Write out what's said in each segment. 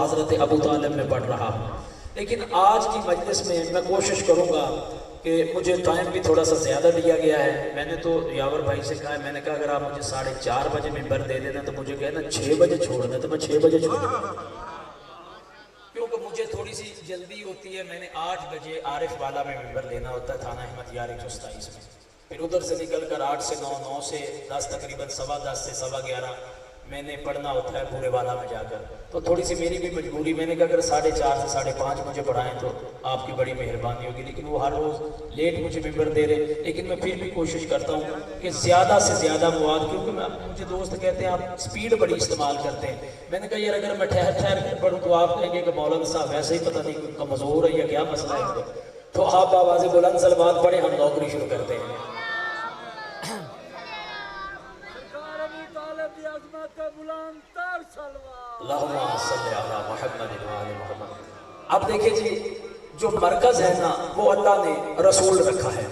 حضرت ابو طالب میں پڑھ رہا ہوں، لیکن آج کی مجلس میں میں کوشش کروں گا کہ مجھے ٹائم بھی تھوڑا سا زیادہ دیا گیا ہے۔ میں نے تو یاور بھائی سے کہا ہے، میں نے کہا اگر آپ مجھے 4:30 بجے ممبر دے دینا تو مجھے کہنا 6 بجے چھوڑنا، تو میں 6 بجے چھوڑنا، کیونکہ مجھے تھوڑی سی جلدی ہوتی ہے۔ میں نے 8 بجے عارف والا میں ممبر لینا ہوتا ہے، تھانہ احمد یار 127 میں، پھر ادھر سے نکل کر 8 سے 9، 9 سے 10، تقریباً 10:15 سے 11:15 میں نے پڑھنا ہوتا ہے پورے والا میں جا کر، تو تھوڑی سی میری بھی مجبوری۔ میں نے کہا اگر 4:30 سے 5:30 مجھے پڑھائیں تو آپ کی بڑی مہربانی ہوگی، لیکن وہ ہر روز لیٹ مجھے ممبر دے رہے، لیکن میں پھر بھی کوشش کرتا ہوں کہ زیادہ سے زیادہ مواد، کیونکہ مجھے دوست کہتے ہیں آپ سپیڈ بڑی استعمال کرتے ہیں۔ میں نے کہا یار اگر میں ٹھہر کر پڑھوں تو آپ کہیں گے کہ مولانا صاحب ویسے ہی پتہ نہیں کمزور ہے یا کیا مسئلہ ہے، تو آپ آواز بلند سلوات پڑھیں، ہم نوکری شروع کرتے ہیں۔ اللہم صلی علی محمد وآل محمد۔ اب دیکھیں جی، جو مرکز ہے نا وہ اللہ نے رسول رکھا ہے۔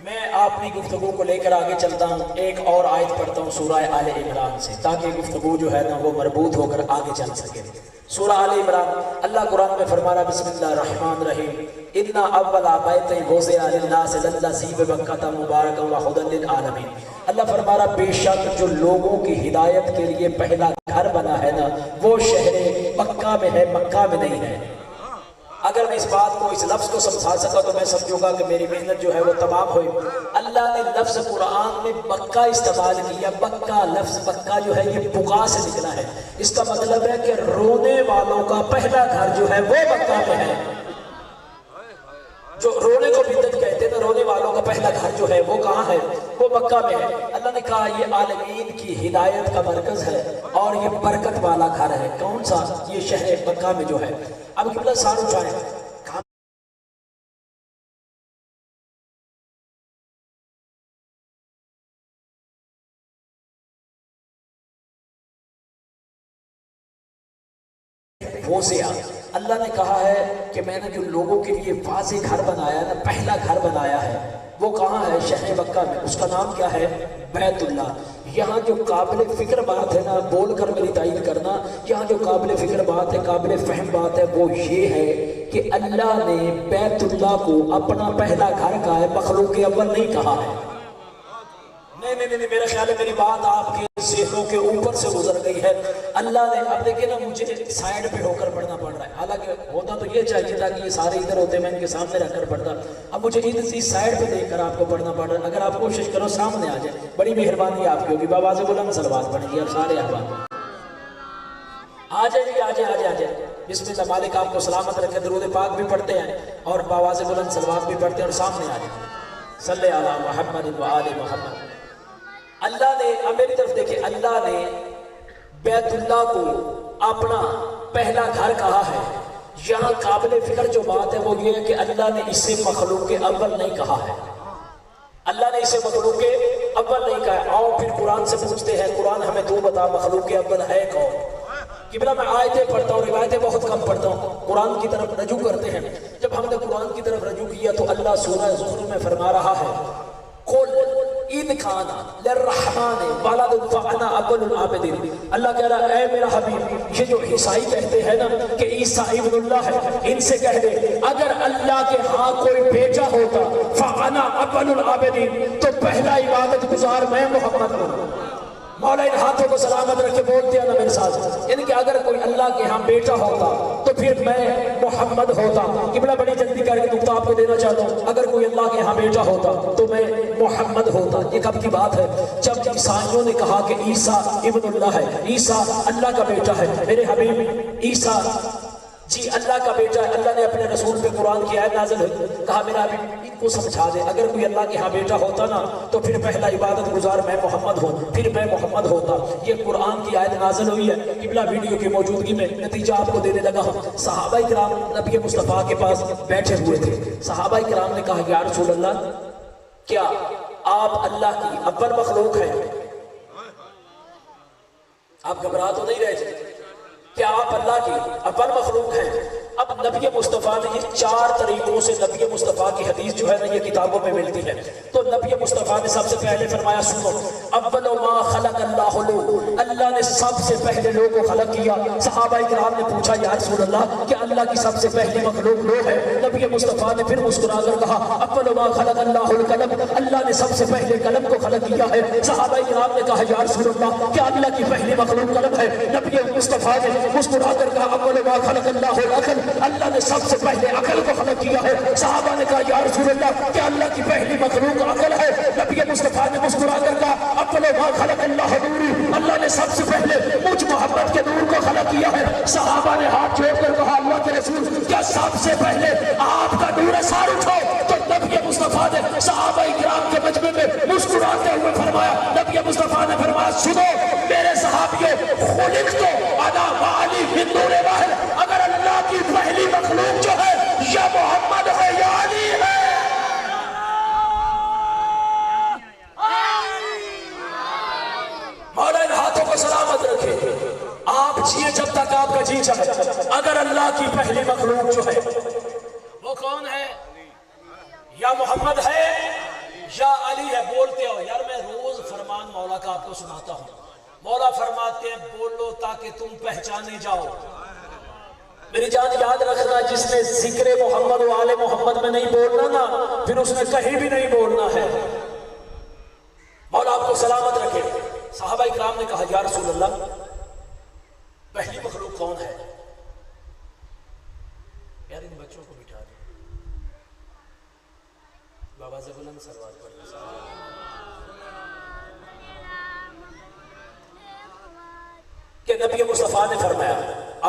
میں اپنی گفتگو کو لے کر آگے چلتا ہوں، ایک اور آیت پڑھتا ہوں سورہ آل عمران سے، تاکہ گفتگو جو ہے نا وہ مربوط ہو کر آگے چل سکے۔ سورہ آل عمران، اللہ قرآن میں فرما رہا بسم اللہ الرحمن الرحیم، اِنَّا أَوَّلَ بَيْتٍ وُضِعَ لِلنَّاسِ لَلَّذِي بِبَكَّةَ مُبَارَكًا وَهُدًى لِلْعَالَمِينَ۔ اللہ فرما رہا بے شک جو لوگوں کی ہدایت کے لیے پہلا گھر بنا ہے نا وہ شہر مکہ میں ہے، مکہ میں نہیں ہے۔ اگر میں اس بات کو، اس لفظ کو سمجھا سکا تو میں سمجھوں گا کہ میری محنت جو ہے وہ تمام ہوئی۔ اللہ نے لفظ قرآن میں بکہ استعمال کیا، بکہ لفظ بکہ جو ہے یہ بقا سے نکلا ہے، اس کا مطلب ہے کہ رونے والوں کا پہلا گھر جو ہے وہ بکہ میں ہے۔ جو رونے کو بدعت کہتے ہیں، رونے والوں کا پہلا گھر جو ہے وہ کہاں ہے؟ وہ مکہ میں ہے۔ اللہ نے کہا یہ عالمین کی ہدایت کا مرکز ہے اور یہ برکت والا گھر ہے۔ کون سا؟ یہ شہر مکہ میں جو ہے۔ اب قبلہ سار اٹھائیں، اللہ نے کہا ہے کہ میں نے جو لوگوں کے لیے واضح گھر بنایا ہے نا، پہلا گھر بنایا ہے وہ کہاں ہے؟ شہر مکہ میں۔ اس کا نام کیا ہے؟ بیت اللہ۔ یہاں جو قابل فکر بات ہے نا، بول کر میری تائید کرنا، یہاں جو قابل فکر بات ہے، قابل فہم بات ہے، وہ یہ ہے کہ اللہ نے بیت اللہ کو اپنا پہلا گھر کہا ہے، مخلوق اول نہیں کہا ہے۔ نہیں، میرا خیال ہے میری بات آپ کے ذہنوں کے اوپر سے گزر گئی ہے۔ اللہ نے، اب دیکھیں نا مجھے سائیڈ پہ ہو کر پڑھنا پڑ رہا ہے، حالانکہ ہوتا تو یہ چاہیے تھا کہ یہ سارے ادھر ہوتے میں ان کے سامنے رکھ کر پڑھتا، اب مجھے ادھر سائیڈ پہ دیکھ کر آپ کو پڑھنا پڑ رہا ہے۔ اگر آپ کوشش کرو سامنے آ جائے، بڑی مہربانی آپ کی ہوگی۔ بآواز بلند صلوات پڑھیں گے اب سارے احباب، آ جائے جی، آ جائے۔ بسم اللہ، مالک آپ کو سلامت رکھے۔ درود پاک بھی پڑھتے ہیں اور بآواز بلند صلوات بھی پڑھتے ہیں، اور سامنے آ جائے۔ صلی علی محمد وآل محمد۔ اللہ نے، اب میری طرف دیکھیں، اللہ نے بیت اللہ کو اپنا پہلا گھر کہا ہے۔ یہاں قابل فکر جو بات ہے وہ یہ ہے کہ اللہ نے اسے مخلوق اول نہیں کہا ہے۔ اللہ نے اسے مخلوق اول نہیں کہا ہے۔ آؤ پھر قرآن سے پوچھتے ہیں، قرآن ہمیں تو بتا مخلوق اول ہے کون؟ قبلہ میں آیتیں پڑھتا ہوں، روایتیں بہت کم پڑھتا ہوں، قرآن کی طرف رجوع کرتے ہیں۔ جب ہم نے قرآن کی طرف رجوع کیا تو اللہ سورہ زخرف میں فرما رہا ہے، قل اِذْ كَانَ لِلرَّحْمَٰنِ وَلَدٌ فَأَنَا أَوَّلُ الْعَابِدِينَ۔ اللہ کہہ رہا ہے اے میرا حبیب، یہ جو عیسائی کہتے ہیں نا کہ عیسیٰ ابن اللہ ہے، ان سے کہہ دے اگر اللہ کے ہاں کوئی بیٹا ہوتا فَأَنَا أَوَّلُ الْعَابِدِينَ، تو پہلا عبادت گزار میں محمد ہوں۔ مولا ان ہاتھوں کو سلامت رکھ کے بولتے ہیں نا میرے ساتھ، یعنی کہ اگر کوئی اللہ کے ہاں بیٹا ہوتا تو پھر میں محمد ہوتا۔ قبلہ بڑی جلدی کر کے نقطہ آپ کو دینا چاہتا ہوں، اگر کوئی اللہ کے ہاں بیٹا ہوتا تو میں محمد ہوتا۔ یہ کب کی بات ہے؟ جب عیسائیوں نے کہا کہ عیسیٰ ابن اللہ ہے، عیسیٰ اللہ کا بیٹا ہے۔ میرے حبیب عیسیٰ جی اللہ کا بیٹا ہے۔ اللہ نے اپنے رسول پہ قرآن کی آیت نازل ہوئی، کہا میرا حبیب ان کو سمجھا دے اگر کوئی اللہ کے ہاں بیٹا ہوتا نا تو پھر پہلا عبادت گزار میں محمد ہوں، پھر میں محمد ہوتا۔ یہ قرآن کی آیت نازل ہوئی ہے۔ قبلہ ویڈیو کی موجودگی میں نتیجہ آپ کو دینے لگا ہوں۔ صحابہ کرام نبی مصطفیٰ کے پاس بیٹھے ہوئے تھے۔ صحابہ کرام نے کہا یا رسول اللہ، کیا آپ اللہ کی اول مخلوق ہیں؟ آپ گھبرا تو نہیں رہے تھے؟ کیا آپ اللہ کی اول مخلوق ہیں؟ اب نبی مصطفیٰ نے یہ 4 طریقوں سے نبی مصطفیٰ کی حدیث جو ہے نا یہ کتابوں میں ملتی ہے، تو تو نبی مصطفیٰ نے سب سے پہلے فرمایا سنو اول ما خلق اللہ لو، اللہ نے سب سے پہلے لوگوں کو خلق کیا۔ صحابہ کرام نے پوچھا یا رسول اللہ کہ اللہ کی سب سے پہلی مخلوق لو ہے؟ نبی مصطفیٰ نے پھر مسکرا کر کہا اول ما خلق اللہ القلم، اللہ نے سب سے پہلے قلم کو خلق کیا ہے۔ صحابہ کرام نے کہا یا رسول اللہ کہ اللہ کی پہلی مخلوق قلم ہے؟ نبی مصطفیٰ نے مسکرا کر کہا اول ما خلق اللہ العقل، اللہ نے سب سے پہلے عقل کو خلق کیا ہے۔ صحابہ نے کہا یا رسول اللہ کہ اللہ کی پہلی مخلوق عقل ہے؟ نبی مصطفیٰ نے مسکرا کر کہا اول ما خلق اللہ نوری، اللہ نے سب سے پہلے مجھ محمد کے نور کو خلق کیا ہے۔ صحابہ نے ہاتھ جوڑ کر کہا اللہ کے رسول کیا سب سے پہلے آپ کا نور ہے؟ سار اٹھو۔ تو نبی مصطفیٰ نے صحابہ کرام کے مجمع میں مسکراتے ہوئے فرمایا، نبی مصطفیٰ نے فرمایا سنو میرے صحابیوں، خلقت انا وعلی من نور واحد، اگر اللہ کی پہلی مخلوق جو ہے یا محمد ہے یا علی ہے۔ مولا ان ہاتھوں کو سلامت رکھے، آپ جیے جب تک آپ کا جی چاہے۔ اگر اللہ کی پہلی مخلوق جو ہے وہ کون ہے؟ یا محمد ہے یا علی ہے؟ بولتے ہو یار، میں روز فرمان مولا کا آپ کو سناتا ہوں۔ مولا فرماتے ہیں بولو تاکہ تم پہچانے جاؤ۔ میری جان یاد رکھنا، جس نے ذکر محمد و آل محمد میں نہیں بولنا نا، پھر اس نے کہیں بھی نہیں بولنا ہے۔ مولا آپ کو سلامت رکھے۔ صحابہ اکرام نے کہا یا رسول اللہ پہلی مخلوق کون ہے؟ یار ان بچوں کو بٹھا دیں، بابا سے بلند سروات پڑھ کہ نبی مصطفیٰ نے فرمایا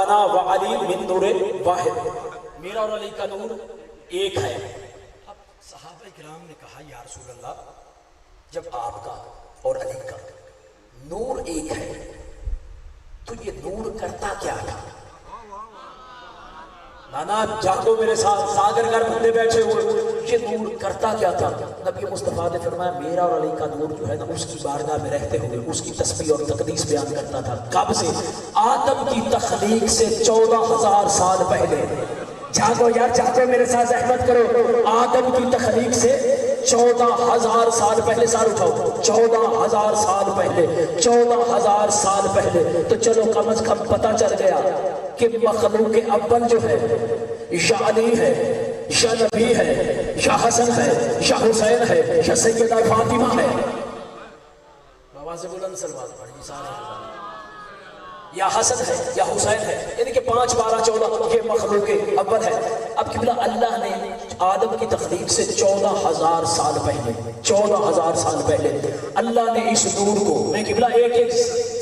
انا و علی من نور واحد، میرا اور علی کا نور ایک ہے۔ اب صحابہ کرام نے کہا یا رسول اللہ جب آپ کا اور علی کا نور ایک ہے تو یہ نور کرتا کیا تھا؟ نانا جاگو میرے ساتھ، ساگر گھر بندے بیٹھے ہوئے، یہ نور کرتا کیا تھا؟ نبی مصطفیٰ نے فرمایا میرا اور علی کا نور جو ہے نا اس کی بارگاہ میں رہتے ہوئے اس کی تسبیح اور تقدیس بیان کرتا تھا۔ کب سے؟ آدم کی تخلیق سے 14,000 سال پہلے۔ جاگو یار جاگو میرے ساتھ زحمت کرو، آدم کی تخلیق سے 14,000 سال پہلے، سال اٹھاؤ، 14,000 سال پہلے، 14,000 سال پہلے۔ تو چلو کم از کم پتہ چل گیا کہ مخلوق اول جو ہے یا علی ہے یا نبی ہے یا حسن ہے یا حسین ہے یا سیدہ فاطمہ ہے۔ بابا سے بلند سلوات پڑھی سارے، یا حسن ہے یا حسین ہے، یعنی کہ 5 12 14 یہ مخلوق اول ہے۔ اب قبلہ اللہ نے آدم کی تخلیق سے 14,000 سال پہلے، 14,000 سال پہلے اللہ نے اس نور کو، میں قبلہ ایک ایک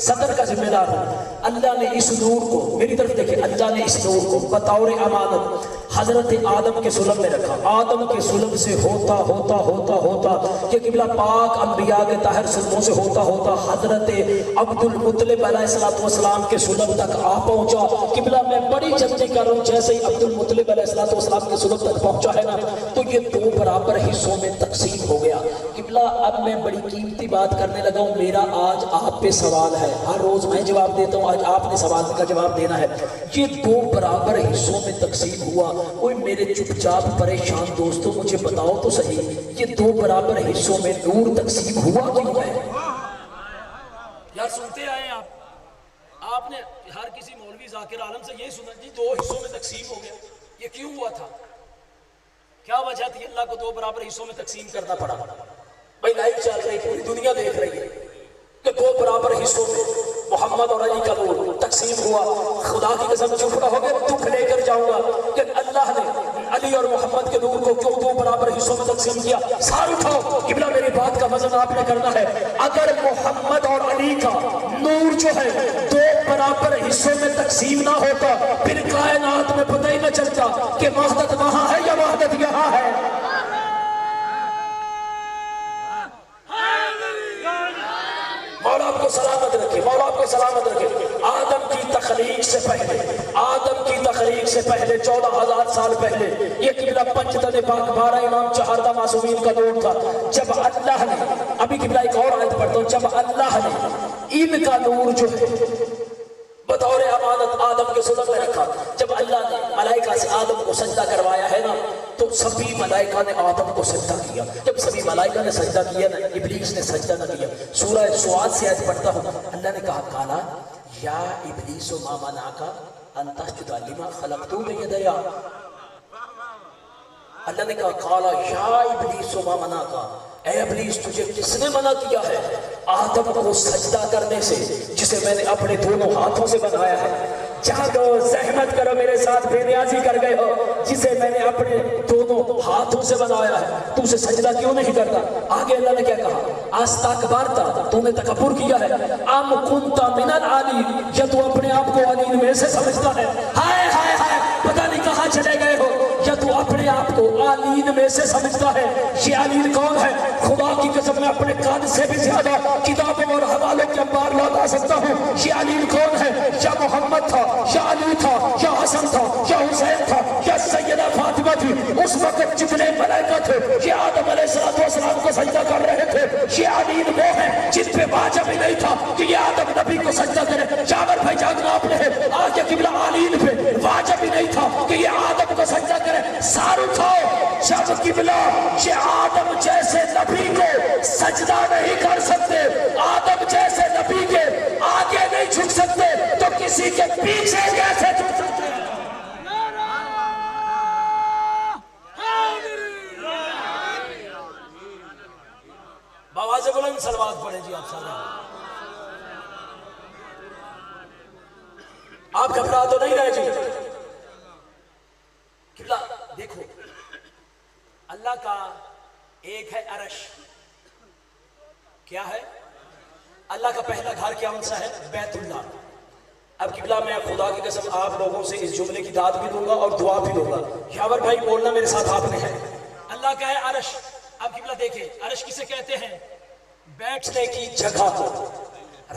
صدر کا ذمہ دار ہوں، اللہ نے اس نور کو، میری طرف دیکھیں، اللہ نے اس نور کو بطور امانت حضرت آدم کے سلب میں رکھا۔ آدم کے سلب سے ہوتا ہوتا ہوتا ہوتا کہ قبلہ پاک انبیاء کے طاہر سلبوں سے ہوتا ہوتا حضرت عبد المطلب علیہ السلام کے سلب تک آ پہنچا۔ قبلہ میں بڑی جلدی کر رہا ہوں، جیسے ہی عبد المطلب علیہ السلام کے سلب تک پہنچا ہے نا تو یہ 2 برابر حصوں میں تقسیم ہو گیا۔ قبلہ اب میں بڑی قیمتی بات کرنے لگا ہوں، میرا آج آپ پہ سوال ہے، ہر روز میں جواب دیتا ہوں، آج آپ نے سوال کا جواب دینا ہے۔ یہ 2 برابر حصوں میں تقسیم ہوا۔ کوئی میرے چپ چاپ پریشان دوستوں مجھے بتاؤ تو صحیح، یہ 2 برابر حصوں میں نور تقسیم ہوا کیوں ہے؟ یار سنتے آئے آپ نے ہر کسی مولوی ذاکر عالم سے یہی سنا جی 2 حصوں میں تقسیم ہو گیا، یہ کیوں ہوا تھا؟ کیا وجہ تھی اللہ کو 2 برابر حصوں میں تقسیم کرنا پڑا؟ بھائی لائف چل رہی، پوری دنیا دیکھ رہی ہے کہ 2 برابر حصوں میں محمد اور علی کا نور تقسیم ہوا۔ خدا کی قسم چپ رہو گے دکھ لے کر جاؤں گا کہ اللہ نے علی اور محمد کے نور کو کیوں 2 برابر حصوں میں تقسیم کیا؟ سار اٹھاؤ، قبلہ میری بات کا وزن آپ نے کرنا ہے۔ اگر محمد اور علی کا نور جو ہے 2 برابر حصوں میں تقسیم نہ ہوتا پھر کائنات میں پتہ ہی نہ چلتا کہ وحدت وہاں ہے یا وحدت یہاں ہے۔ مولا آپ کو سلامت رکھے، مولا آپ کو سلامت رکھے۔ آدم کی تخلیق سے پہلے، آدم کی تخلیق سے پہلے 14,000 سال پہلے یہ قبلہ پنجتن پاک 12 امام 4 معصومین کا نور تھا۔ جب اللہ نے، ابھی قبلہ ایک اور آیت پڑھتا ہوں، جب اللہ نے ان کا نور جو ہے بطور امانت آدم کے سلب میں رکھا، جب اللہ نے ملائکہ سے آدم کو سجدہ کروایا ہے نا تو سبھی ملائکہ نے آدم کو سجدہ کیا. جب سبھی ملائکہ نے سجدہ کیا نا، ابلیس نے سجدہ نہ کیا. سورہ سواد سے آیت پڑھتا ہوں. اللہ نے کہا کالا یا ابلیس ما منعک ان تسجد لما خلقت بیدی. اللہ نے کہا کالا یا ابلیس ما منعک، اے ابلیس تجھے کس نے منع کیا ہے آدم کو سجدہ کرنے سے جسے میں نے اپنے دونوں ہاتھوں سے بنایا ہے. جاگو زحمت کرو میرے ساتھ، بے نیازی کر گئے ہو. جسے میں نے اپنے دونوں ہاتھوں سے بنایا ہے تو اسے سجدہ کیوں نہیں کرتا؟ آگے اللہ نے کیا کہا؟ استکبرت، تو نے تکبر کیا ہے. ام کنت من العالین، یا تو اپنے آپ کو عالین میں سے سمجھتا ہے. ہائے ہائے ہائے، پتہ نہیں کہاں چلے گئے ہو. یا تو اپنے آپ کو عالین میں سے سمجھتا ہے. یہ عالین کون ہے؟ خدا کی قسم میں اپنے قد سے بھی زیادہ کتابوں اور حوالوں کے انبار لوٹا سکتا ہوں. یہ عالین کون ہے؟ یا محمد تھا، یا علی تھا، یا حسن تھا، یا حسین تھا، یا سیدہ فاطمہ تھی. اس وقت جتنے ملائکہ تھے یہ آدم علیہ السلام کو سجدہ کر رہے تھے. یہ عالین وہ ہے جن پہ واجب ہی نہیں تھا کہ یہ آدم نبی کو سجدہ کرے. جابر بھائی جاگنا آپ نے ہے آگے قبلہ عالین پہ واجب ہی نہیں تھا کہ یہ آدم کو سجدہ کرے. سار اٹھاؤ جب قبلہ یہ آدم جیسے نبی کو سجدہ نہیں کر سکتے، آدم جیسے نبی کے آگے نہیں جھک سکتے تو کسی کے پیچھے کیسے جھک سکتے ہیں؟ بآواز بلند صلوات پڑھیں جی آپ سارے. آپ گھبرا تو نہیں رہے جی؟ قبلہ دیکھو، اللہ کا ایک ہے عرش. کیا ہے؟ اللہ کا پہلا گھر کیا ان سا ہے؟ بیت اللہ. اب قبلہ میں خدا کی قسم آپ لوگوں سے اس جملے کی داد بھی دوں گا اور دعا بھی دوں گا. یاور بھائی بولنا میرے ساتھ آپ نے ہے. اللہ کا ہے عرش. اب قبلہ دیکھیں عرش کسے کہتے ہیں؟ بیٹھنے کی جگہ کو،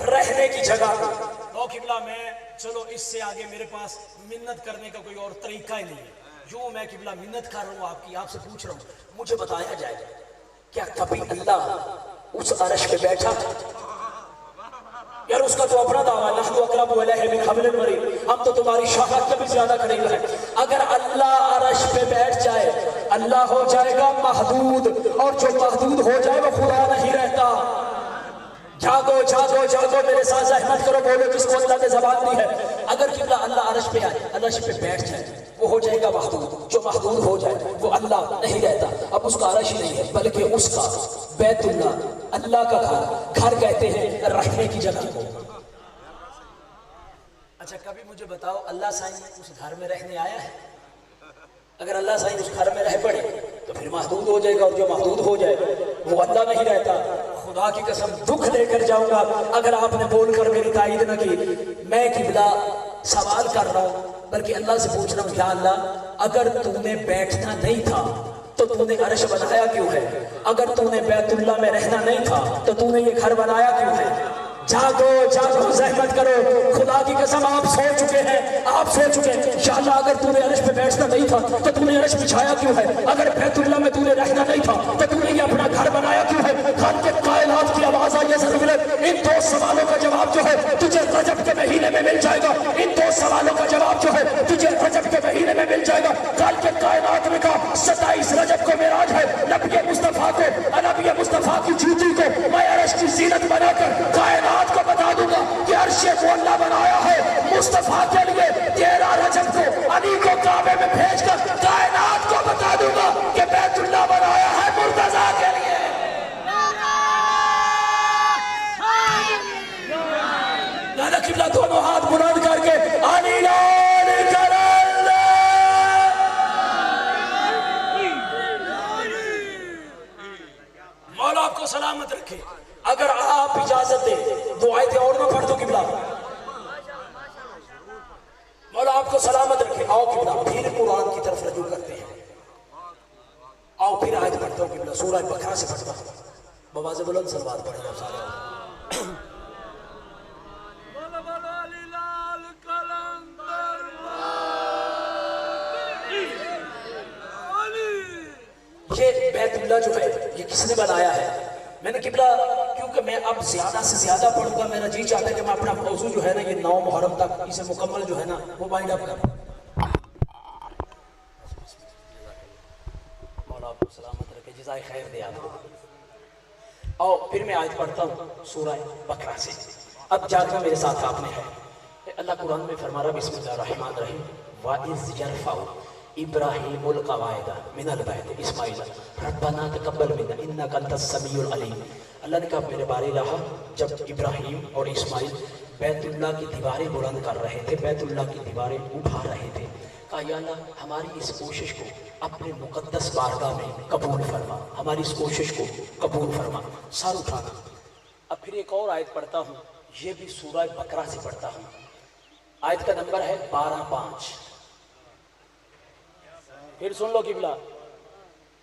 رہنے کی جگہ کو. تو قبلہ میں چلو اس سے آگے میرے پاس منت کرنے کا کوئی اور طریقہ ہی نہیں ہے. جو میں قبلہ منت کر رہا ہوں آپ سے پوچھ رہا ہوں، مجھے بتایا جائے کیا کبھی اللہ اس عرش پہ بیٹھا؟ یار اس کا تو اپنا دعویٰ ہے، نحن اقرب الیہ من حبل الورید، ہم تو تمہاری شفاعت کے بھی زیادہ قریب ہیں. اگر اللہ عرش پہ بیٹھ جائے اللہ ہو جائے گا محدود، اور جو محدود ہو جائے وہ خدا نہیں رہتا. جاگو جاگو جاگو میرے ساتھ زحمت کرو، بولو جس کو اللہ نے زبان دی ہے. اگر قبلہ اللہ عرش پہ آئے، اللہ عرش پہ بیٹھ جائے، وہ ہو جائے گا محدود. جو محدود ہو جائے وہ اللہ نہیں رہتا. اب اس کا عرش ہی نہیں ہے بلکہ اس کا بیت اللہ، اللہ کا گھر کہتے ہیں رہنے کی جگہ کو. اچھا کبھی مجھے بتاؤ اللہ سائیں اس گھر میں رہنے آیا ہے؟ اگر اللہ سائیں اس گھر میں رہ پڑے تو پھر محدود ہو جائے گا، اور جو محدود ہو جائے وہ اللہ نہیں رہتا. خدا کی قسم دکھ لے کر جاؤں گا اگر آپ نے بول کر میری تائید نہ کی. میں قبلہ سوال کر رہا ہوں بلکہ اللہ سے پوچھ رہا ہوں، یا اللہ اگر تو نے بیٹھنا نہیں تھا تو تو نے عرش بنایا کیوں ہے؟ اگر تو نے بیت اللہ میں رہنا نہیں تھا تو تو نے یہ گھر بنایا کیوں ہے؟ جاگو جاگو زحمت کرو. خدا کی قسم آپ سو چکے ہیں، آپ سو چکے ہیں. یا اللہ اگر تو نے عرش پہ بیٹھنا نہیں تھا تو تو نے عرش بچھایا کیوں ہے؟ اگر بیت اللہ میں تو نے رہنا نہیں تھا تو تو نے یہ اپنا گھر بنایا کیوں ہے؟ خالق کائنات کی آواز آئی ہے ضرورت. ان دو سوالوں کا جواب جو ہے تجھے رجب کے مہینے میں مل جائے گا. ان دو سوالوں کا جواب جو ہے تجھے رجب کے مہینے میں مل جائے گا. خالق کائنات نے کہا 27 رجب کو معراج ہے. نبی مصطفیٰ کو، نبی مصطفیٰ کی جوتی کو میں عرش کی زینت بنا کر کائنات کو بتا دوں گا کہ عرش کو اللہ بنایا ہے مصطفیٰ کے لیے. 13 رجب کو علی کو کعبے میں بھیج کر کائنات کو بتا دوں گا کہ بیت اللہ بنایا ہے مرتضیٰ کے لیے. لالا قبلہ دونوں ہاتھ بلند کر کے علی لال کرل. مولا آپ کو سلامت رکھے. اگر آپ اجازت دیں دو آیتیں اور نہ پڑھ دو قبلہ. مولا آپ کو سلامت رکھے. آؤ قبلہ پھر قرآن کی طرف رجوع کرتے ہیں. آؤ پھر آیت پڑھتا ہوں قبلہ سورہ بقرہ سے پڑھتا ہوں. بآواز بلند صلوات پڑھیں آپ سارے. یہ بیت اللہ جو ہے یہ کس نے بنایا ہے؟ میں نے قبلہ کیونکہ میں اب زیادہ سے زیادہ پڑھوں گا، میرا جی چاہتا ہے کہ میں اپنا موضوع جو ہے نا یہ 9 محرم تک اسے مکمل جو ہے نا وہ وائنڈ اپ کروں. جزائے خیر دے آپ کو. اور پھر میں آیت پڑھتا ہوں سورہ بقرہ سے. اب جاگنا میرے ساتھ آپ نے ہے. اللہ قرآن میں فرما رہا بسم اللہ الرحمن الرحیم وَإِذْ يَرْفَعُ إِبْرَاهِيمُ الْقَوَاعِدَ مِنَ الْبَيْتِ إِسْمَاعِيلَ رَبَّنَا تَقَبَّلْ مِنَّا إِنَّكَ أَنْتَ السَّمِيعُ الْعَلِيمُ. اللہ نے کہا میرے بارے رہا جب ابراہیم اور اسماعیل بیت اللہ کی دیواریں بلند کر رہے تھے, بیت اللہ کی دیواریں اٹھا رہے تھے, کہا یا اللہ ہماری اس کوشش کو اپنے مقدس بارگاہ میں قبول فرما, ہماری اس کوشش کو قبول فرما. سار اٹھانا. اب پھر ایک اور آیت پڑھتا ہوں, یہ بھی سورہ بقرہ سے پڑھتا ہوں. آیت کا نمبر ہے 12:5. پھر سن لو قبلہ,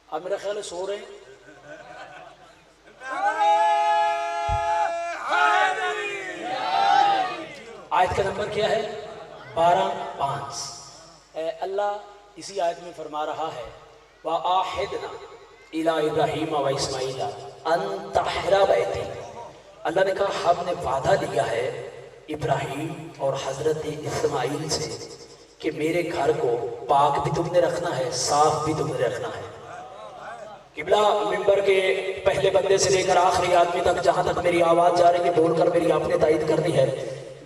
اب میرا خیال ہے سو رہے ہیں. آیت کا نمبر کیا ہے 12:5. اللہ اسی آیت میں فرما رہا ہے وَآحِدْنَا إِلَىٰ إِبْرَاهِيمَ وَإِسْمَاعِيلَ أَن طَهِّرَ بَيْتِي. اللہ نے کہا ہم نے وعدہ لیا ہے ابراہیم اور حضرت اسماعیل سے کہ میرے گھر کو پاک بھی تم نے رکھنا ہے, صاف بھی تم نے رکھنا ہے. قبلہ ممبر کے پہلے بندے سے لے کر آخری آدمی تک جہاں تک میری آواز جا رہی ہے بول کر میری آپ نے تائید کرنی ہے.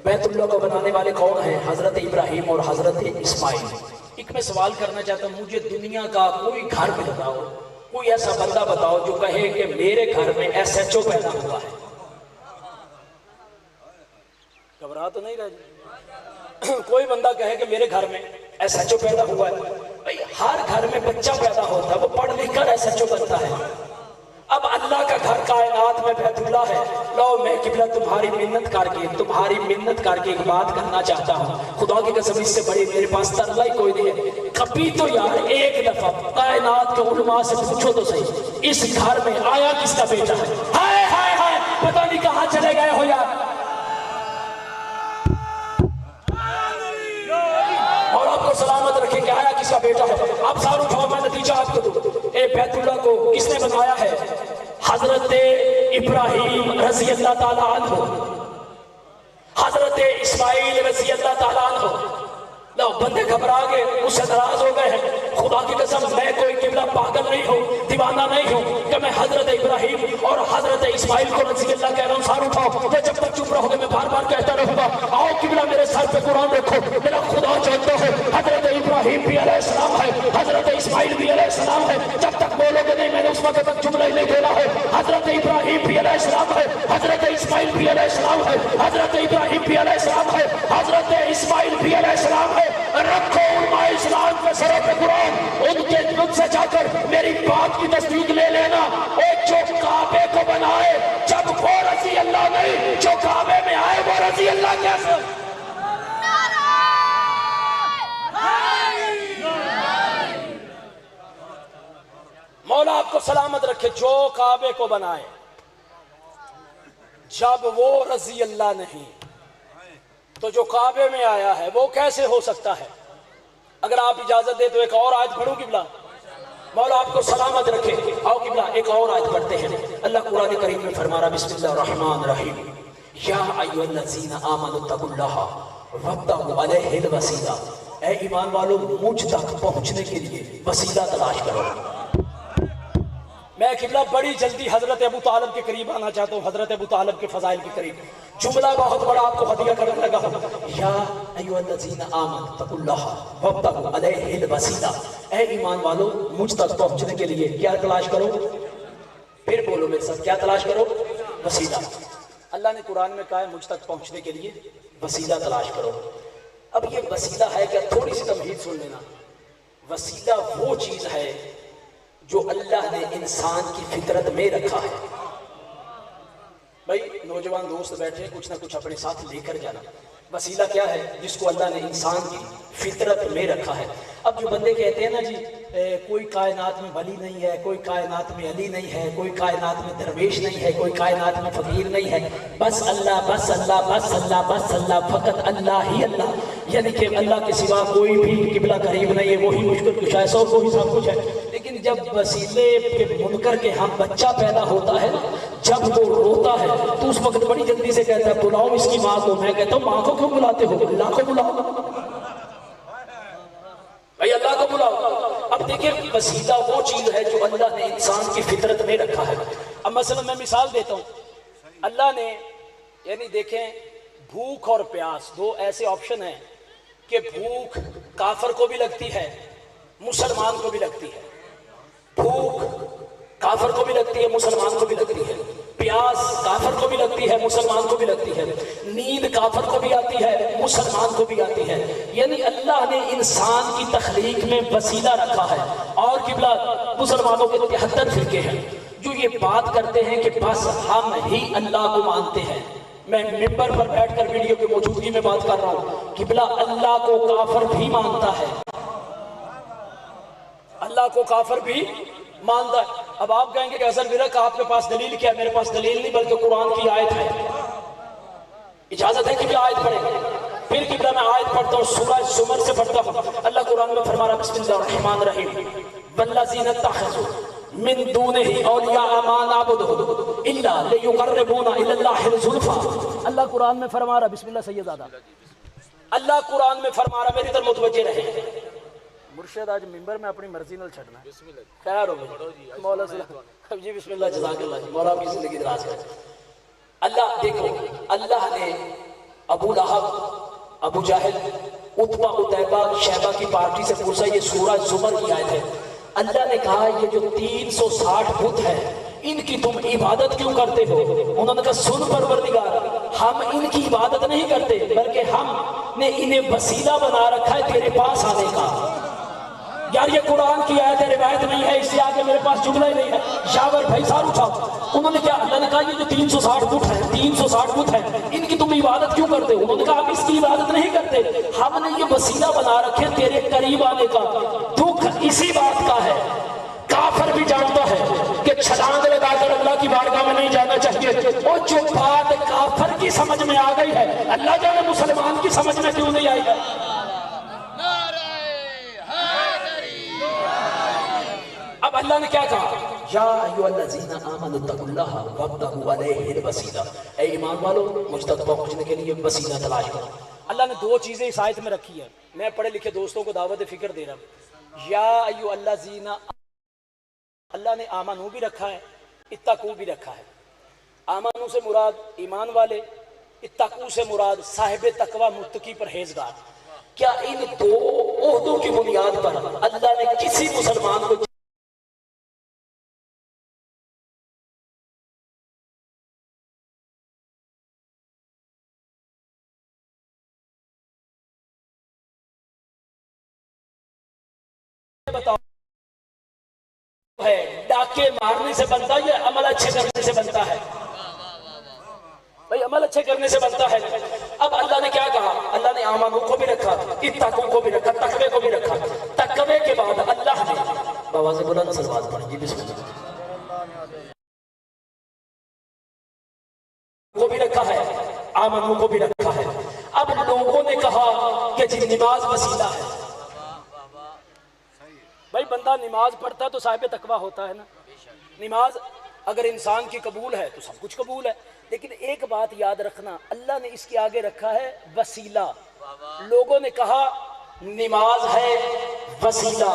بیت اللہ کو بنانے والے کون ہیں؟ حضرت ابراہیم اور حضرت اسماعیل. ایک میں سوال کرنا چاہتا ہوں, مجھے دنیا کا کوئی گھر میں بتاؤ, کوئی ایسا بندہ بتاؤ جو کہے کہ میرے گھر میں SHO پیدا ہوا ہے. گھبرا تو نہیں رہی؟ کوئی بندہ کہے کہ میرے گھر میں SHO پیدا ہوا ہے. بھئی ہر گھر میں بچہ پیدا ہوتا ہے, وہ پڑھ لکھ کر SHO بنتا ہے. اب اللہ کا گھر کائنات میں بیت اللہ ہے. لو میں قبلہ تمہاری منت کر کے ایک بات کرنا چاہتا ہوں, خدا کی قسم اس سے بڑی میرے پاس ترلا ہی کوئی نہیں ہے. کبھی تو یار ایک دفعہ کائنات کے علماء سے پوچھو تو صحیح, اس گھر میں آیا کس کا بیٹا ہے؟ ہائے ہائے ہائے, پتہ نہیں کہاں چلے گئے ہو یار. اور آپ کو سلامت رکھے کہ آیا کس کا بیٹا ہے. آپ ساروں اٹھاؤ, میں نتیجہ آپ کو دوں. اے بیت اللہ کو کس نے بنایا ہے؟ حضرت ابراہیم رضی اللہ تعالیٰ عنہ, حضرت اسماعیل رضی اللہ تعالیٰ عنہ. لو بندے گھبرا گئے, اس سے ناراض ہو گئے ہیں. خدا کی قسم میں کوئی قبلہ پاگل نہیں ہوں, دیوانہ نہیں ہوں کہ میں حضرت ابراہیم اور حضرت اسماعیل کو رضی اللہ کہہ رہا ہوں. ساروں اٹھاؤ, میں جب تک چپ رہو گے میں بار بار کہتا رہوں گا. آؤ قبلہ میرے سر پہ قرآن رکھو. میرا خدا جانتا ہے حضرت ابراہیم بھی علیہ السلام ہے, حضرت اسماعیل بھی علیہ السلام ہے. جب تک بولو گے نہیں میں نے اس وقت تک جملہ ہی نہیں بولا ہے. حضرت ابراہیم بھی علیہ السلام ہے, حضرت اسماعیل بھی علیہ السلام ہے, حضرت ابراہیم بھی علیہ السلام ہے, حضرت اسماعیل بھی علیہ السلام ہے. رکھو علماء اسلام کے سروں پہ قرآن, ان کے دل سے جا کر میری بات کی تصدیق لے لینا. اور جو کعبے کو بنائے جب وہ رضی اللہ نہیں, جو کعبے میں آئے وہ رضی اللہ کیسے؟ مولا آپ کو سلامت رکھے. جو کعبے کو بنائے جب وہ رضی اللہ نہیں, تو جو کعبے میں آیا ہے وہ کیسے ہو سکتا ہے؟ اگر آپ اجازت دے تو ایک اور آیت پڑھوں قبلہ. مولا آپ کو سلامت رکھے. آؤ قبلہ ایک اور آیت پڑھتے ہیں. اللہ قرآن کریم میں فرما رہا بسم اللہ الرحمن الرحیم یا ایھا الذین آمنوا اتقوا اللہ وابتغوا الیہ الوسیلہ. اے ایمان والو مجھ تک پہنچنے کے لیے وسیلہ تلاش کرو. میں قبلہ بڑی جلدی حضرت ابو طالب کے قریب آنا چاہتا ہوں, حضرت ابو طالب کے فضائل کے قریب. جملہ بہت بڑا آپ کو ہدیہ کرنے لگا ہوں. یا ایھا الذین آمنوا اتقوا اللہ وابتغوا الیہ الوسیلہ. اے ایمان والو مجھ تک پہنچنے کے لیے کیا تلاش کرو؟ پھر بولو میرے ساتھ, کیا تلاش کرو؟ وسیلہ. اللہ نے قرآن میں کہا ہے مجھ تک پہنچنے کے لیے وسیلہ تلاش کرو. اب یہ وسیلہ ہے کیا؟ تھوڑی سی تمہید سن لینا. وسیلہ وہ چیز ہے جو اللہ نے انسان کی فطرت میں رکھا ہے. بھائی نوجوان دوست بیٹھے, کچھ نہ کچھ اپنے ساتھ لے کر جانا. وسیلہ کیا ہے؟ جس کو اللہ نے انسان کی فطرت میں رکھا ہے. اب جو بندے کہتے ہیں نا جی کوئی کائنات میں ولی نہیں ہے, کوئی کائنات میں علی نہیں ہے, کوئی کائنات میں درویش نہیں ہے, کوئی کائنات میں فقیر نہیں ہے, بس اللہ بس اللہ بس اللہ بس اللہ, فقط اللہ ہی اللہ, یعنی کہ اللہ کے سوا کوئی بھی قبلہ قریب نہیں ہے, وہی مشکل کشا ہے, سب وہی سب کچھ ہے. لیکن جب وسیلے کے منکر کے ہم بچہ پیدا ہوتا ہے نا, جب وہ روتا ہے تو اس وقت بڑی جلدی سے کہتا ہے بلاؤ اس کی ماں کو. میں کہتا ہوں ماں کو کیوں بلاتے ہو؟ اللہ کو بلاؤ بھائی, اللہ کو بلاؤ. اب دیکھیں وسیلہ وہ چیز ہے جو اللہ نے انسان کی فطرت میں رکھا ہے. اب مثلا میں مثال دیتا ہوں, اللہ نے یعنی دیکھیں بھوک اور پیاس دو ایسے آپشن ہیں کہ بھوک کافر کو بھی لگتی ہے مسلمان کو بھی لگتی ہے. بھوک کافر کو بھی لگتی ہے مسلمان کو بھی لگتی ہے. پیاس کافر کو بھی لگتی ہے مسلمان کو بھی لگتی ہے. نیند کافر کو بھی آتی ہے مسلمان کو بھی آتی ہے. یعنی اللہ نے انسان کی تخلیق میں وسیلہ رکھا ہے. اور قبلہ مسلمانوں کے 73 فرقے ہیں جو یہ بات کرتے ہیں کہ بس ہم ہی اللہ کو مانتے ہیں. میں ممبر پر بیٹھ کر ویڈیو کی موجودگی میں بات کر رہا ہوں. قبلہ اللہ کو کافر بھی مانتا ہے, اللہ کو کافر بھی مانتا ہے. اب آپ کہیں گے کہ حضرت ورق آپ کے پاس دلیل کیا ہے؟ میرے پاس دلیل نہیں بلکہ قرآن کی آیت ہے. اجازت ہے کہ میں آیت پڑھیں؟ پھر قبلہ میں آیت پڑھتا ہوں, سورہ زمر سے پڑھتا ہوں. اللہ قرآن میں فرما رہا بسم اللہ الرحمن الرحیم والذین اتخذوا من دونہ اولیاء ما نعبدهم الا لیقربونا الی اللہ زلفا. اللہ قرآن میں فرما رہا بسم اللہ سیدادہ, اللہ قرآن میں فرما رہا, میری طرف متوجہ رہے. مرشد آج ممبر میں اپنی مرضی نال چھڑنا ہے. خیر ہو گئی مولا صلی جی بسم اللہ جزاک اللہ جی مولا اپنی زندگی دراز کرے. اللہ دیکھو اللہ نے ابو لہب ابو جہل عتبہ عتیبہ شیبہ کی پارٹی سے پوچھا, یہ سورہ زمر کی آیت ہے. اللہ نے کہا یہ جو 360 بت ہے ان کی تم عبادت کیوں کرتے ہو؟ انہوں نے کہا سن پروردگار ہم ان کی عبادت نہیں کرتے بلکہ ہم نے انہیں وسیلہ بنا رکھا ہے تیرے پاس آنے کا. یار یہ قرآن کی آیت ہے, روایت نہیں ہے, اس سے آگے میرے پاس جملہ ہی نہیں ہے. شاور بھائی سار اٹھاؤ. انہوں نے کیا اللہ نے کہا یہ جو 360 بت ہے 360 بت ہے ان کی تم عبادت کیوں کرتے ہو؟ انہوں نے کہا ہم اس کی عبادت نہیں کرتے, ہم نے یہ وسیلہ بنا رکھے تیرے قریب آنے کا. دکھ اسی بات کا ہے, کافر بھی جانتا ہے کہ چھلانگ لگا کر اللہ کی بارگاہ میں نہیں جانا چاہیے. اور جو بات کافر کی سمجھ میں آ گئی ہے اللہ جانے مسلمان کی سمجھ میں کیوں نہیں آئی ہے. اب اللہ نے کیا کہا یا ایھا الذین آمنوا اتقوا اللہ وابتغوا الیہ الوسیلہ, اے ایمان والو مجھ تک پہنچنے کے لیے وسیلہ تلاش کرو. اللہ نے دو چیزیں اس آیت میں رکھی ہے, میں پڑھے لکھے دوستوں کو دعوت فکر دے رہا ہوں. یا ایھا الذین, اللہ نے آمنو بھی رکھا ہے اتقوا بھی رکھا ہے. آمنو سے مراد ایمان والے, اتقوا سے مراد صاحب تقوی متقی پرہیزگار. کیا ان دو عہدوں کی بنیاد پر اللہ نے کسی مسلمان کو بتاؤ ہے ڈاکے مارنے سے بنتا ہے یا عمل اچھے کرنے سے بنتا ہے؟ بھائی عمل اچھے کرنے سے بنتا ہے. اب اللہ نے کیا کہا, اللہ نے آمنو کو بھی رکھا, اتقوا کو بھی رکھا, تقوی کو بھی رکھا. تقوی کے بعد اللہ نے آواز بلند سے بات پڑھی جی بسم اللہ کو بھی رکھا ہے, آمنو کو بھی رکھا ہے. اب لوگوں نے کہا کہ جی نماز وسیلہ ہے. بھائی بندہ نماز پڑھتا تو صاحب تقویٰ ہوتا ہے نا. نماز اگر انسان کی قبول ہے تو سب کچھ قبول ہے. لیکن ایک بات یاد رکھنا, اللہ نے اس کے آگے رکھا ہے وسیلہ. لوگوں نے کہا نماز ہے وسیلہ.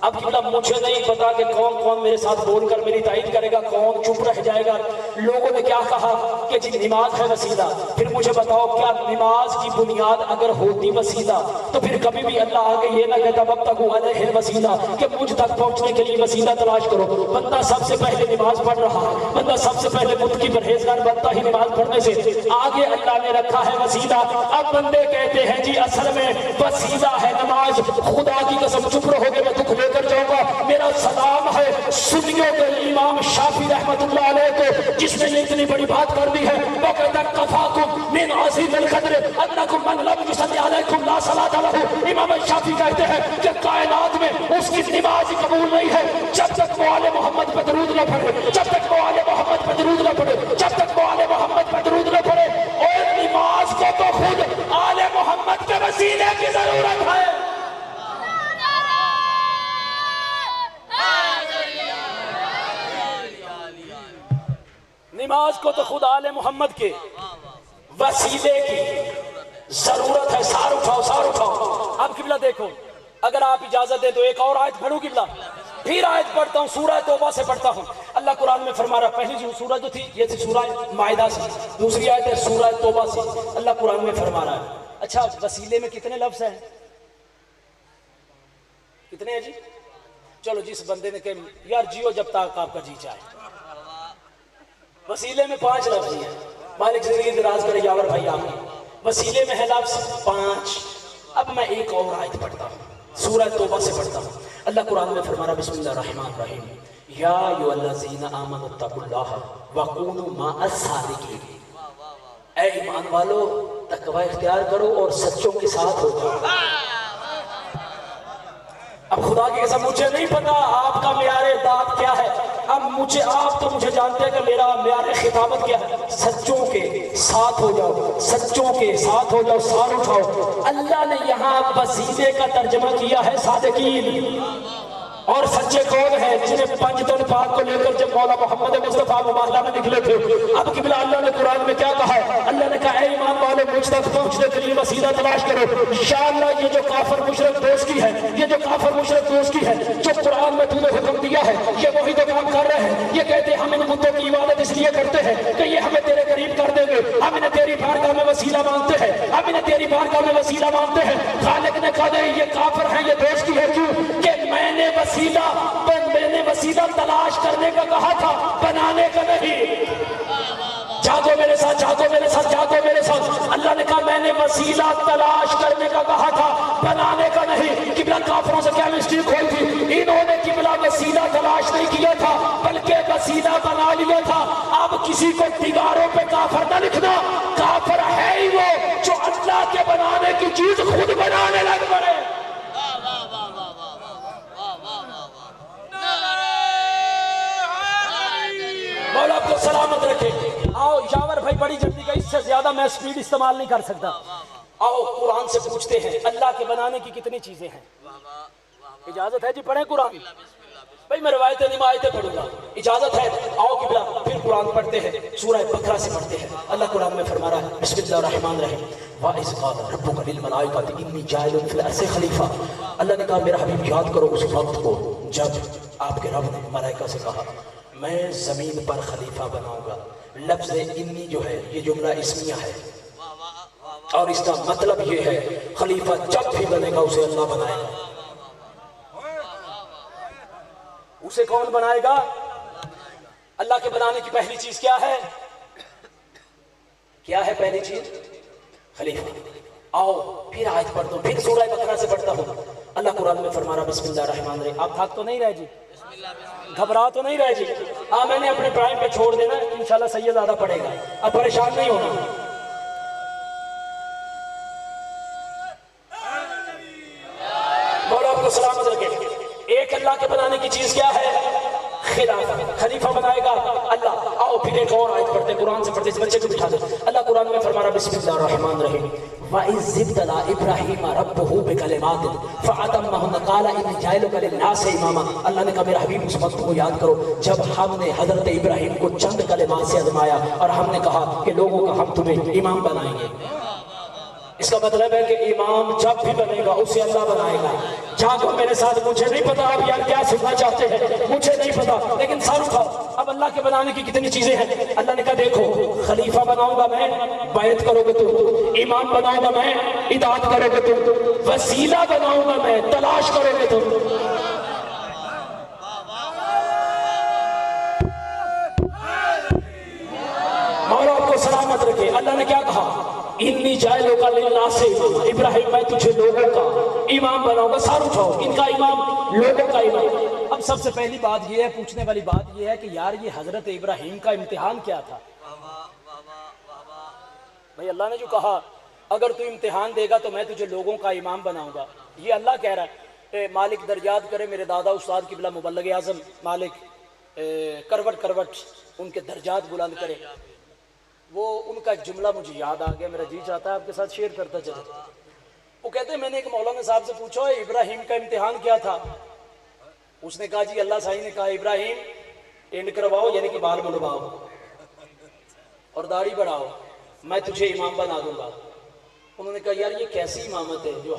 اب مجھے نہیں پتا کہ کون کون میرے ساتھ بول کر میری تائید کرے گا, کون چپ رہ جائے گا. لوگوں نے کیا کہا کہ جی نماز ہے وسیلہ. پھر مجھے بتاؤ کیا نماز کی بنیاد اگر ہوتی وسیلہ تو پھر کبھی بھی اللہ آگے یہ نہ کہتا وابتغوا الیہ الوسیلہ کہ مجھ تک پہنچنے کے لیے وسیلہ تلاش کرو. بندہ سب سے پہلے نماز پڑھ رہا ہے, بندہ سب سے پہلے متقی پرہیزگار بنتا ہی نماز پڑھنے سے. آگے اللہ نے رکھا ہے وسیلہ. اب بندے کہتے ہیں جی اصل میں وسیلہ ہے نماز. خدا کی قسم چپ رہو گے میں دکھ لے کر جاؤں گا. میرا سلام ہے سنیوں کے امام شافعی رحمت اللہ علیہ کو جس نے یہ اتنی بڑی بات کر دی ہے. وہ کہتا ہے کفاکم من عظیم القدر انکم من لم یصلی علیکم لا صلاۃ لہ. امام شافعی کہتے ہیں کہ کائنات میں اس کی نماز ہی قبول نہیں ہے جب تک وہ آل محمد پہ درود نہ پڑھے, جب تک وہ آل محمد پہ درود نہ پڑھے, جب تک وہ آل محمد پہ درود نہ پڑھے. اور نماز کو تو خود آل محمد کے وسیلے کی ضرورت ہے. نماز کو تو خود آل محمد کے وسیلے کی ضرورت ہے. سار اٹھاؤ سار اٹھاؤ. اب قبلہ دیکھو اگر آپ اجازت دیں تو ایک اور آیت پڑھوں قبلہ، پھر آیت پڑھتا ہوں، سورہ توبہ سے پڑھتا ہوں۔ اللہ قرآن میں فرما رہا، پہلی جو سورہ جو تھی یہ تھی سورہ مائدہ سے، دوسری آیت ہے سورہ توبہ سے۔ اللہ قرآن میں فرما رہا ہے، اچھا وسیلے میں کتنے لفظ ہیں؟ کتنے ہیں جی؟ چلو جس بندے نے کہ یار جیو جب تک آپ کا جی چاہے، وسیلے میں 5 لفظ ہیں۔ مالک زندگی دراز کرے یاور بھائی آپ کی، وسیلے میں ہے لفظ 5۔ اب میں ایک اور آیت پڑھتا ہوں، سورہ توبہ سے پڑھتا ہوں۔ اللہ قرآن میں فرما رہا، بسم اللہ الرحمن الرحیم، یا ایھا الذین آمنوا اتقوا اللہ وکونوا مع الصادقین۔ اے ایمان والو تقوی اختیار کرو اور سچوں کے ساتھ ہو جاؤ۔ اب خدا کی قسم مجھے نہیں پتا آپ کا معیار داد کیا ہے، اب آپ تو مجھے جانتے ہیں کہ میرا معیار خطابت کیا ہے۔ سچوں کے ساتھ ہو جاؤ، سچوں کے ساتھ ہو جاؤ، سار اٹھاؤ۔ اللہ نے یہاں وسیلے کا ترجمہ کیا ہے صادقین، اور سچے کون ہیں؟ جنہیں 5 دن پاک کو لے کر جب مولا محمد مصطفیٰ مبارکہ میں نکلے تھے۔ اب قبلہ اللہ نے قرآن میں کیا کہا ہے؟ اللہ نے کہا اے ایمان والے مجھ تک پہنچنے کے لیے وسیلہ تلاش کرو۔ انشاءاللہ یہ جو کافر مشرک دوست کی ہے، یہ جو کافر مشرک دوست کی ہے، جو قرآن میں تو نے حکم دیا ہے، یہ وہی تو کام کر رہے ہیں۔ یہ کہتے ہیں ہم ان بتوں کی عبادت اس لیے کرتے ہیں کہ یہ ہمیں تیرے قریب کر دیں گے، ہم انہیں تیری بارگاہ میں وسیلہ مانگتے ہیں، ہم انہیں تیری بارگاہ میں وسیلہ مانگتے ہیں۔ خالق نے کہا نہیں یہ کافر ہیں، یہ دوست کی ہے، کیوں کہ میں نے وسیلہ تلاش کرنے کا کہا تھا، بنانے کا نہیں۔ جاگو میرے ساتھ، جاگو میرے ساتھ، جاگو میرے ساتھ۔ اللہ نے کہا میں نے وسیلہ تلاش کرنے کا کہا تھا، بنانے کا نہیں۔ قبلہ کافروں سے کیا مسٹیک ہوئی تھی؟ انہوں نے قبلہ وسیلہ تلاش نہیں کیا تھا بلکہ وسیلہ بنا لیا تھا۔ اب کسی کو دیواروں پہ کافر نہ لکھنا، کافر ہے ہی وہ جو اللہ کے بنانے کی چیز خود بنانے لگ پڑے۔ مولا آپ کو سلامت رکھے۔ آؤ یاور بھائی بڑی جلدی کا، اس سے زیادہ میں سپیڈ استعمال نہیں کر سکتا۔ آؤ قرآن سے پوچھتے ہیں اللہ کے بنانے کی کتنی چیزیں ہیں؟ اجازت ہے جی پڑھیں قرآن؟ بھائی میں روایتیں نہیں، میں آیتیں پڑھوں گا، اجازت ہے؟ آؤ قبلہ پھر قرآن پڑھتے ہیں، سورہ بقرہ سے پڑھتے ہیں۔ اللہ قرآن میں فرما رہا ہے، بسم اللہ الرحمن الرحیم، وَإِذْ قَالَ رَبُّكَ لِلْمَلَائِكَةِ إِنِّي جَاعِلٌ فِي الْأَرْضِ خَلِيفَةً۔ اللہ نے کہا میرا حبیب یاد کرو اس وقت کو جب آپ کے رب نے ملائکہ سے کہا میں زمین پر خلیفہ بناؤں گا۔ لفظ انی جو ہے یہ جملہ اسمیہ ہے، اور اس کا مطلب یہ ہے خلیفہ جب بھی بنے گا اسے اللہ بنائے گا۔ اسے کون بنائے گا؟ اللہ کے بنانے کی پہلی چیز کیا ہے؟ کیا ہے پہلی چیز؟ خلیفہ۔ آؤ پھر آیت پڑھتا ہوں، پھر سورہ بقرہ سے پڑھتا ہوں۔ اللہ قرآن میں فرما رہا بسم اللہ الرحمن الرحیم۔ آپ تھک تو نہیں رہے جی؟ گھبرا تو نہیں رہے جی؟ ہاں میں نے اپنے پرائم پہ چھوڑ دینا، انشاءاللہ سید زیادہ پڑے گا، اب پریشان نہیں ہونا۔ مولا آپ کو سلامت رکھے۔ ایک اللہ کے بنانے کی چیز کیا ہے؟ خلافت، خلیفہ بنائے گا اللہ۔ آؤ پھر ایک اور آیت پڑھتے، قرآن سے پڑھتے، اس بچے کو بٹھا دے۔ اللہ قرآن میں فرما رہا بسم اللہ الرحمن الرحیم، وَإِذِ ابْتَلَىٰ إِبْرَاهِيمَ رَبُّهُ بِكَلِمَاتٍ فَأَتَمَّهُنَّ قَالَ إِنِّي جَاعِلُكَ لِلنَّاسِ إِمَامًا۔ اللہ نے کہا میرا حبیب اس وقت کو یاد کرو جب ہم نے حضرت ابراہیم کو چند کلمات سے آزمایا اور ہم نے کہا کہ لوگوں کا ہم تمہیں امام بنائیں گے۔ اس کا مطلب ہے کہ امام جب بھی بنے گا اسے اللہ بنائے گا۔ جاگو میرے ساتھ، مجھے نہیں پتا آپ یار کیا سننا چاہتے ہیں، مجھے نہیں پتا، لیکن سر اٹھاؤ۔ اب اللہ کے بنانے کی کتنی چیزیں ہیں؟ اللہ نے کہا دیکھو خلیفہ بناؤں گا میں، بیعت کرو گے تم، امام بناؤں گا میں، اطاعت کرو گے تم، وسیلہ بناؤں گا میں، تلاش کرو گے تم۔ مولا آپ کو سلامت رکھے۔ اللہ نے کیا کہا؟ انی جاعلک للناس اماما، ابراہیم میں تجھے لوگوں کا امام بناؤں گا۔ سار اٹھاؤ، ان کا امام، لوگوں کا امام۔ اب سب سے پہلی بات یہ ہے، پوچھنے والی بات یہ ہے کہ یار یہ حضرت ابراہیم کا امتحان کیا تھا؟ بھئی اللہ نے جو کہا اگر تو امتحان دے گا تو میں تجھے لوگوں کا امام بناؤں گا، یہ اللہ کہہ رہا ہے۔ مالک درجات کرے میرے دادا استاد قبلہ مبلغ اعظم مالک کروٹ کروٹ ان کے درجات بلند کرے۔ وہ ان کا ایک جملہ مجھے یاد آ گیا، میرا جی چاہتا ہے آپ کے ساتھ شیئر کرتا چلا۔ وہ کہتے ہیں میں نے ایک مولانا صاحب سے پوچھا ابراہیم کا امتحان کیا تھا؟ اس نے کہا جی اللہ صاحب نے کہا ابراہیم اینڈ کرواؤ، یعنی کہ بال منڈواؤ اور داڑھی بڑھاؤ، میں تجھے امام بنا دوں گا۔ انہوں نے کہا یار یہ کیسی امامت ہے جو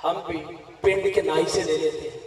ہم بھی پنڈ کے نائی سے لے لیتے ہیں.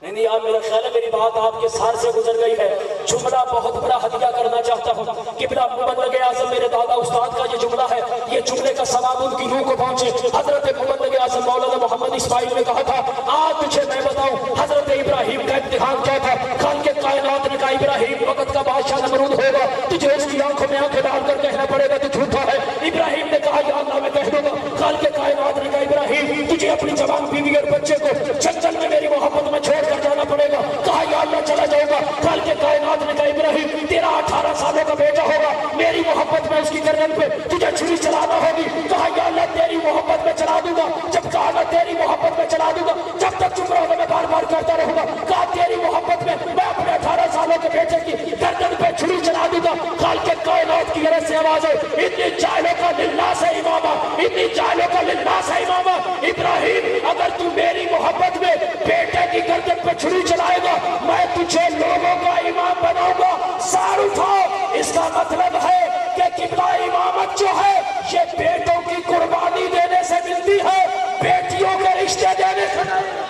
نہیں آپ میرا خیال ہے میری بات آپ کے سار سے گزر گئی ہے. جملہ بہت بڑا ہدیہ کرنا چاہتا ہوں. قبلہ مبلغ اعظم میرے دادا استاد کا یہ جملہ ہے. یہ جملے کا ثواب ان کی روح کو پہنچے. حضرت مبلغ اعظم مولانا محمد اسماعیل نے کہا تھا آج تجھے میں بتاؤں حضرت ابراہیم کا امتحان کیا تھا. خالق کائنات نے کہا ابراہیم وقت کا بادشاہ نمرود ہوگا, تجھے اس کی آنکھوں میں آنکھیں ڈال کر کہنا پڑے گا تو جھوٹا ہے. ابراہیم نے کہا یا اللہ میں کہہ دوں گا. خالق کائنات نے کہا ابراہیم تجھے اپنی جوان بیوی اور بچے کو جنگل میں میری محبت میں چھوڑ کر جانا پڑے گا. کہا یا اللہ چلا جاؤں گا. خالق کائنات نے کہا ابراہیم تیرا 18 سالوں کا بیٹا ہوگا, میری محبت میں اس کی گردن پہ تجھے چھری چلانا ہوگی. کہا یا اللہ تیری محبت میں چلا دوں گا. جب کہا میں تیری محبت میں چلا دوں گا جب تک چپ رہو گا میں بار بار کرتا رہوں گا. کہا تیری محبت میں میں اپنے 18 سالوں کے بیٹے کی گردن پہ چھری چلا دوں گا. خالق کائنات کی غرض سے آواز ہے اتنی جاہلوں کا للناس ہے امامہ, اتنی جاہلوں کا للناس ہے امامہ. ابراہیم اگر تو میری محبت میں بیٹے کی گردن پہ چھری چلائے گا میں تجھے لوگوں کا امام بناؤں گا. سار اٹھاؤ. اس کا مطلب ہے کہ قبلہ امامت جو ہے یہ بیٹوں کی قربانی دینے سے ملتی ہے, بیٹیوں کے رشتے دینے سے نہیں.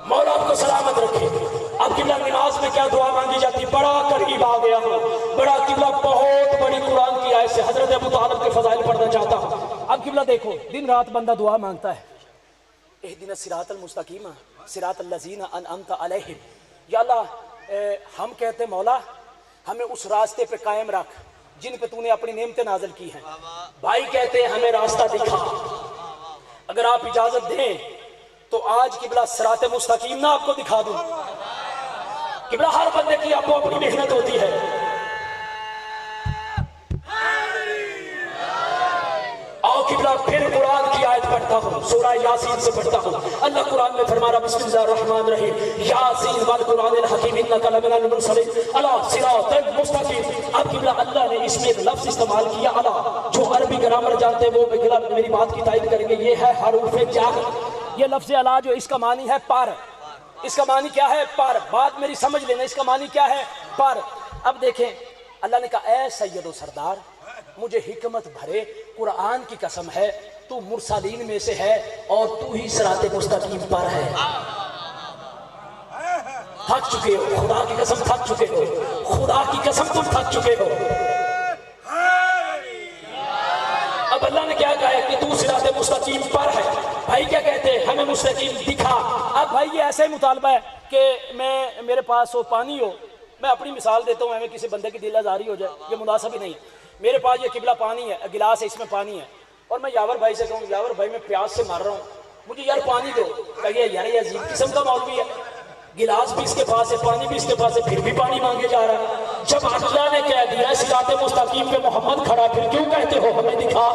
مولا آپ کو سلامت رکھے. اب قبلہ نماز میں کیا دعا مانگی جاتی؟ بڑا قریب آ گیا ہوں. بڑا قبلہ بہت بڑی قرآن کی آیت سے حضرت ابو طالب کے فضائل پڑھنا چاہتا ہوں. اب قبلہ دیکھو دن رات بندہ دعا مانگتا ہے اہدنا الصراط المستقیم صراط الذین انعمت علیہم. یا اللہ ہم کہتے مولا ہمیں اس راستے پہ قائم رکھ جن پہ تو نے اپنی نعمتیں نازل کی ہیں. بھائی کہتے ہیں ہمیں راستہ دکھا. اگر آپ اجازت دیں تو آج قبلہ صراط مستقیم نہ آپ کو دکھا دوں. قبلہ ہر بندے کی آپ کو اپنی محنت ہوتی ہے. آؤ قبلہ پھر قرآن کی آیت پڑھتا ہوں, سورہ یاسین سے پڑھتا ہوں. اللہ قرآن میں فرما رہا بسم اللہ الرحمن الرحیم یاسین والقرآن الحکیم انک لمن المرسلین علی صراط مستقیم. اب قبلہ اللہ نے اس میں ایک لفظ استعمال کیا علی. جو عربی گرامر جانتے ہیں وہ میری بات کی تائید کریں گے. یہ ہے حروف جر. یہ لفظ علی جو اس کا معنی ہے پر. اس کا معنی کیا ہے؟ پر. بات میری سمجھ لینا, اس کا معنی کیا ہے؟ پر. اب دیکھیں اللہ نے کہا اے سید و سردار مجھے حکمت بھرے قرآن کی قسم ہے تو مرسلین میں سے ہے اور تو ہی صراط مستقیم پر ہے. تھک چکے ہو, خدا کی قسم تھک چکے ہو, خدا کی قسم تم تھک چکے ہو. اب اللہ نے کیا کہا ہے کہ تو صراط مستقیم پر ہے. بھائی کیا کہتے ہیں ہمیں مستقیم دکھا. اب بھائی یہ ایسا ہی مطالبہ ہے کہ میرے پاس ہو پانی ہو. میں اپنی مثال دیتا ہوں, ہمیں کسی بندے کی دل آزاری ہو جائے یہ مناسب ہی نہیں. میرے پاس یہ قبلہ پانی ہے, گلاس ہے اس میں پانی ہے, اور میں یاور بھائی سے کہوں یاور بھائی میں پیاس سے مر رہا ہوں مجھے یار پانی دو. کہیے یار یہ عجیب قسم کا مولوی ہے, گلاس بھی اس کے پاس ہے پانی بھی اس کے پاس ہے پھر بھی پانی مانگے جا رہا ہے. جب اللہ نے کہہ دیا صراط مستقیم پہ محمد کھڑا پھر کیوں کہتے ہو ہمیں دکھا؟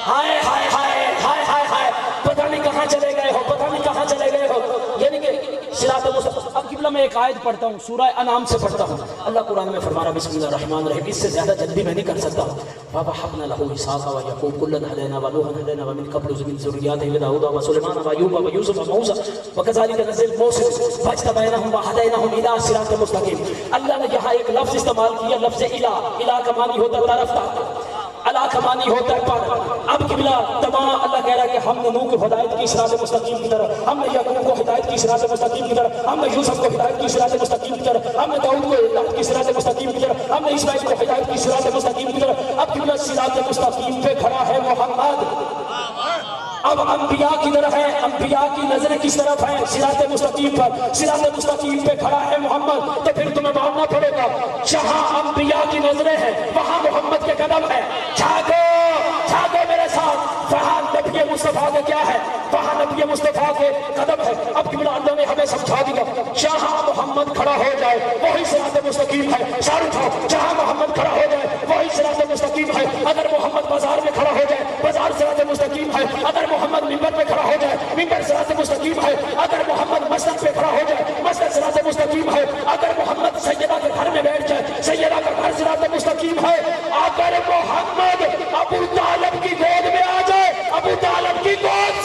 ہائے ہائے ہائے ہائے ہائے ہائے, پتہ نہیں کہاں چلے گئے ہو, پتہ نہیں کہاں چلے گئے ہو. یعنی کہ صراط مستقیم. اب قبلہ میں ایک آیت پڑھتا ہوں, سورہ انعام سے پڑھتا ہوں. اللہ قرآن میں فرما رہا بسم اللہ الرحمن الرحیم. اس سے زیادہ جلدی میں نہیں کر سکتا. وَوَهَبْنَا لَهُ إِسْحَاقَ وَيَعْقُوبَ كُلًّا هَدَيْنَا وَنُوحًا هَدَيْنَا وَمِن قَبْلُ مِن ذُرِّيَّاتِهِ داوُودَ وَسُلَيْمَانَ وَأَيُّوبَ وَيُوسُفَ وَمُوسَىٰ وَكَذَلِكَ نَجْزِي الْمُحْسِنِينَ فَاجْتَبَيْنَاهُمْ وَهَدَيْنَاهُمْ إِلَىٰ صِرَاطٍ مُّسْتَقِيمٍ. اللہ نے یہاں ایک لفظ استعمال کیا, لفظ الہ کا معنی ہوتا ہے طرف کا, اللہ کا معنی ہوتا ہے پر. اب قبلہ تمام اللہ کہہ رہا ہے کہ ہم نے نوح کو ہدایت کی صراط مستقیم کی طرف, ہم نے یعقوب کو ہدایت کی صراط مستقیم کی طرف, ہم نے یوسف کو ہدایت کی صراط مستقیم کی طرف, ہم نے داؤد کو ہدایت کی صراط مستقیم کی طرف, ہم نے اسماعیل کو ہدایت کی صراط مستقیم کی طرف. اب قبلہ صراط مستقیم پہ کھڑا ہے محمد. اب انبیاء کی طرف ہے, انبیاء کی نظریں کس طرف ہیں؟ صراط مستقیم پر. صراط مستقیم پہ کھڑا ہے محمد. تو پھر تمہیں ماننا پڑے گا جہاں انبیاء کی نظریں ہیں وہاں محمد کے قدم ہے. جھاگو جھاگو میرے ساتھ, وہاں نبی مصطفیٰ کے کیا ہے؟ وہاں نبی مصطفیٰ کے قدم ہے. اب قبلہ اللہ نے ہمیں سمجھا دیا جہاں محمد کھڑا ہو جائے وہی صراط مستقیم ہے. سارے اٹھاؤ, جہاں محمد کھڑا ہو جائے وہی صراط مستقیم ہے. اگر محمد بازار میں کھڑا ہو جائے بازار صراط مستقیم ہے. اگر محمد منبر پہ کھڑا ہو جائے منبر صراط مستقیم ہے. اگر محمد مسجد پہ کھڑا ہو جائے مسجد صراط مستقیم ہے. اگر محمد سیدہ کے گھر میں بیٹھ جائے سیدہ کا گھر صراط مستقیم ہے. اگر محمد ابو طالب کی گود میں آ جائے ابو طالب کی گود